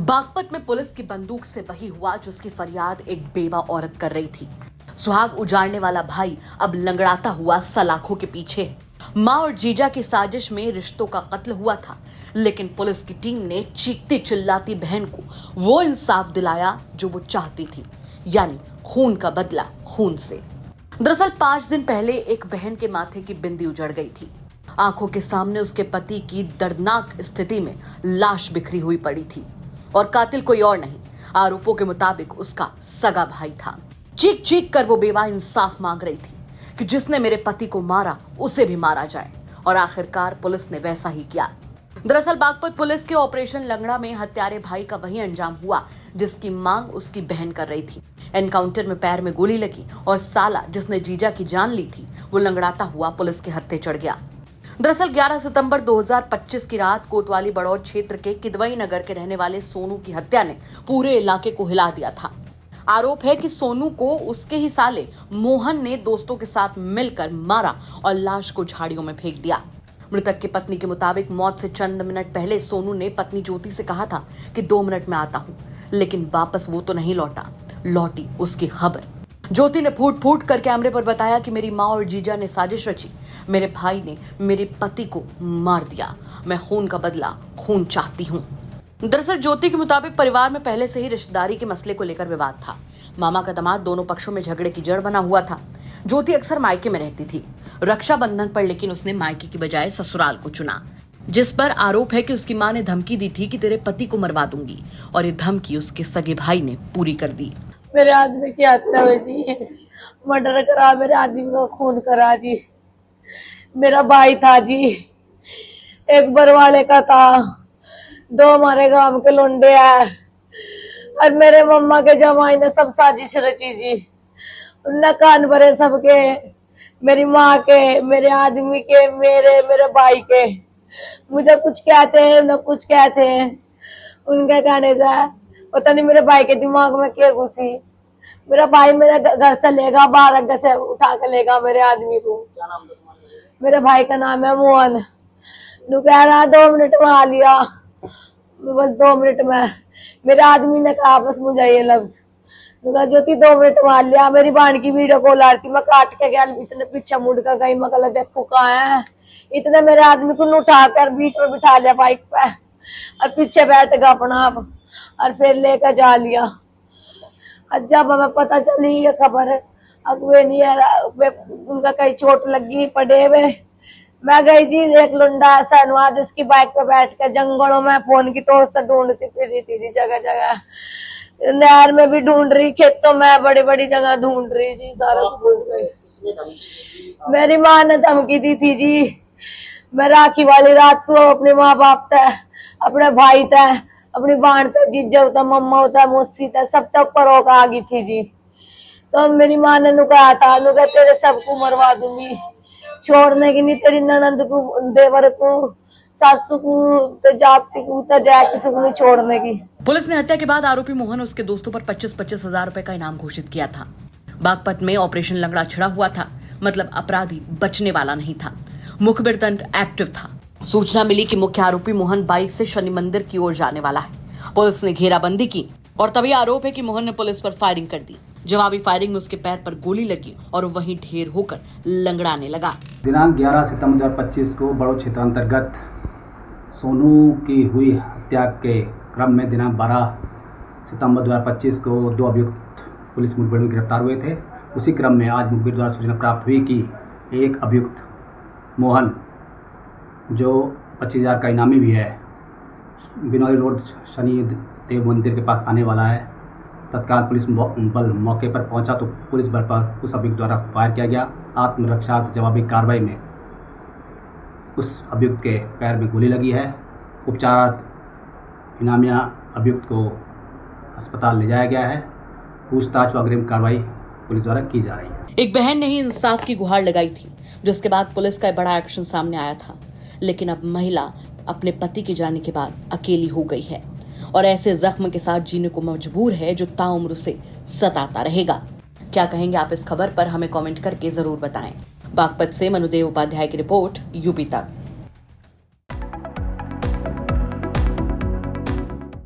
बागपत में पुलिस की बंदूक से वही हुआ जिसकी फरियाद एक बेवा औरत कर रही थी। सुहाग उजाड़ने वाला भाई अब लंगड़ाता हुआ सलाखों के पीछे है। माँ और जीजा की साजिश में रिश्तों का कत्ल हुआ था, लेकिन पुलिस की टीम ने चीखती चिल्लाती बहन को वो इंसाफ दिलाया जो वो चाहती थी, यानी खून का बदला खून से। दरअसल 5 दिन पहले एक बहन के माथे की बिंदी उजड़ गई थी। आंखों के सामने उसके पति की दर्दनाक स्थिति में लाश बिखरी हुई पड़ी थी और कातिल कोई और नहीं, आरोपों के मुताबिक उसका सगा भाई था। चीख चीख कर वो बेवा इंसाफ मांग रही थी कि जिसने मेरे पति को मारा उसे भी मारा जाए, और आखिरकार पुलिस ने वैसा ही किया। दरअसल बागपत पुलिस के ऑपरेशन लंगड़ा में हत्यारे भाई का वही अंजाम हुआ जिसकी मांग उसकी बहन कर रही थी। एनकाउंटर में पैर में गोली लगी और साला जिसने जीजा की जान ली थी वो लंगड़ाता हुआ पुलिस के हत्थे चढ़ गया। दरअसल 11 सितंबर 2025 की रात कोतवाली बड़ौद क्षेत्र के किदवई नगर के रहने वाले सोनू की हत्या ने पूरे इलाके को हिला दिया था। आरोप है कि सोनू को उसके ही साले मोहन ने दोस्तों के साथ मिलकर मारा और लाश को झाड़ियों में फेंक दिया। मृतक की पत्नी के मुताबिक मौत से चंद मिनट पहले सोनू ने पत्नी ज्योति से कहा था कि 2 मिनट में आता हूं, लेकिन वापस वो तो नहीं लौटा, लौटी उसकी खबर। ज्योति ने फूट फूट कर कैमरे पर बताया कि मेरी माँ और जीजा ने साजिश रची, मेरे भाई ने मेरे पति को मार दिया, मैं खून का बदला खून चाहती हूँ। दरअसल ज्योति के मुताबिक परिवार में पहले से ही रिश्तेदारी के मसले को लेकर विवाद था। मामा का दामाद दोनों पक्षों में झगड़े की जड़ बना हुआ था। ज्योति अक्सर मायके में रहती थी रक्षाबंधन पर, लेकिन उसने मायके की बजाय ससुराल को चुना, जिस पर आरोप है कि उसकी मां ने धमकी दी थी कि तेरे पति को मरवा दूंगी, और ये धमकी उसके सगे भाई ने पूरी कर दी। मेरे आदमी की हत्या हुई जी, मर्डर करा, मेरे आदमी का खून करा जी। मेरा भाई था जी, एक बरवाले का था, 2 हमारे गांव के लोंडे है, और मेरे मम्मा के जमाई ने सब साजिश रची जी। उनने कान भरे सबके, मेरी माँ के, मेरे आदमी के, मेरे भाई के। मुझे कुछ कहते हैं न कुछ कहते हैं, उनके कहने से पता नहीं मेरे भाई के दिमाग में क्या घुसी। मेरा भाई मेरे घर से लेगा, बाहर घर से उठा के लेगा मेरे आदमी को। क्या नाम है तुम्हारे? मेरे भाई का नाम है मोहन। नु कह रहा 2 मिनट में आ लिया, बस 2 मिनट में। मेरे आदमी ने कहा बस मुझे ये लफ्ज, ज्योति 2 मिनट में आ लिया। मेरी बहन की वीडियो कॉल आ रही थी, मैं काट के गया, इतने पीछे मुड़ कर गई, मैं कल देखो कहाँ है। इतने मेरे आदमी को उठाकर बीच में बिठा लिया बाइक पे, और पीछे बैठ गया अपना आप, और फिर लेकर जा लिया। जब हमें पता चली ये खबर, अगवे नहीं है, उनका कहीं चोट लगी पड़े हुए। मैं गई जी, एक लुंडा ऐसा हुआ जिसकी बाइक पे बैठ कर जंगलों में फोन की टॉर्च से ढूंढती फिरी थी जी, जगह जगह। नहर में भी ढूंढ रही, खेतों में बड़ी बड़ी जगह ढूंढ रही जी, सारा ढूंढ गई। मेरी माँ ने धमकी दी थी जी। मैं राखी वाली रात को अपने माँ बाप तय, अपने भाई तय, अपनी बहन तय, जीजा होता, मम्मा होता, मौसी तय, सब तक पर होकर आ गई थी जी। तो मेरी माँ ने नुकाया था, नुका तेरे सबको मरवा दूंगी, छोड़ने की नहीं, तेरी ननद को, देवर को, सासू को, जाति को, जय किसी को नहीं छोड़ने की। पुलिस ने हत्या के बाद आरोपी मोहन और उसके दोस्तों पर 25-25 हजार रुपए का इनाम घोषित किया था। बागपत में ऑपरेशन लंगड़ा छिड़ा हुआ था, मतलब अपराधी बचने वाला नहीं था, मुखबिर तंत्र एक्टिव था। सूचना मिली कि मुख्य आरोपी मोहन बाइक से शनि मंदिर की ओर जाने वाला है। पुलिस ने घेराबंदी की और तभी आरोप है कि मोहन ने पुलिस पर फायरिंग कर दी। जवाबी फायरिंग में उसके पैर पर गोली लगी और वहीं ढेर होकर लंगड़ाने लगा। दिनांक 11 सितंबर 2025 को बड़ौद क्षेत्र अंतर्गत सोनू की हुई हत्या के क्रम में दिनांक 12 सितंबर 2025 को 2 अभियुक्त पुलिस मुठभेड़ में गिरफ्तार हुए थे। उसी क्रम में आज मुखबिर द्वारा सूचना प्राप्त हुई कि एक अभियुक्त मोहन, जो 25,000 का इनामी भी है, बिनौली रोड शनि देव मंदिर के पास आने वाला है। तत्काल पुलिस बल मौके पर पहुंचा तो पुलिस बल पर उस अभियुक्त द्वारा फायर किया गया। आत्मरक्षार्थ जवाबी कार्रवाई में उस अभियुक्त के पैर में गोली लगी है। उपचारार्थ इनामिया अभियुक्त को अस्पताल ले जाया गया है। पूछताछ व अग्रिम कार्रवाई पुलिस द्वारा की जा रही है। एक बहन ने ही इंसाफ की गुहार लगाई थी, जिसके बाद पुलिस का बड़ा एक्शन सामने आया था। लेकिन अब महिला अपने पति के जाने के बाद अकेली हो गई है और ऐसे जख्म के साथ जीने को मजबूर है जो ताउम्र उसे सताता रहेगा। क्या कहेंगे आप इस खबर पर, हमें कमेंट करके जरूर बताएं। बागपत से मनुदेव उपाध्याय की रिपोर्ट, यूपी तक।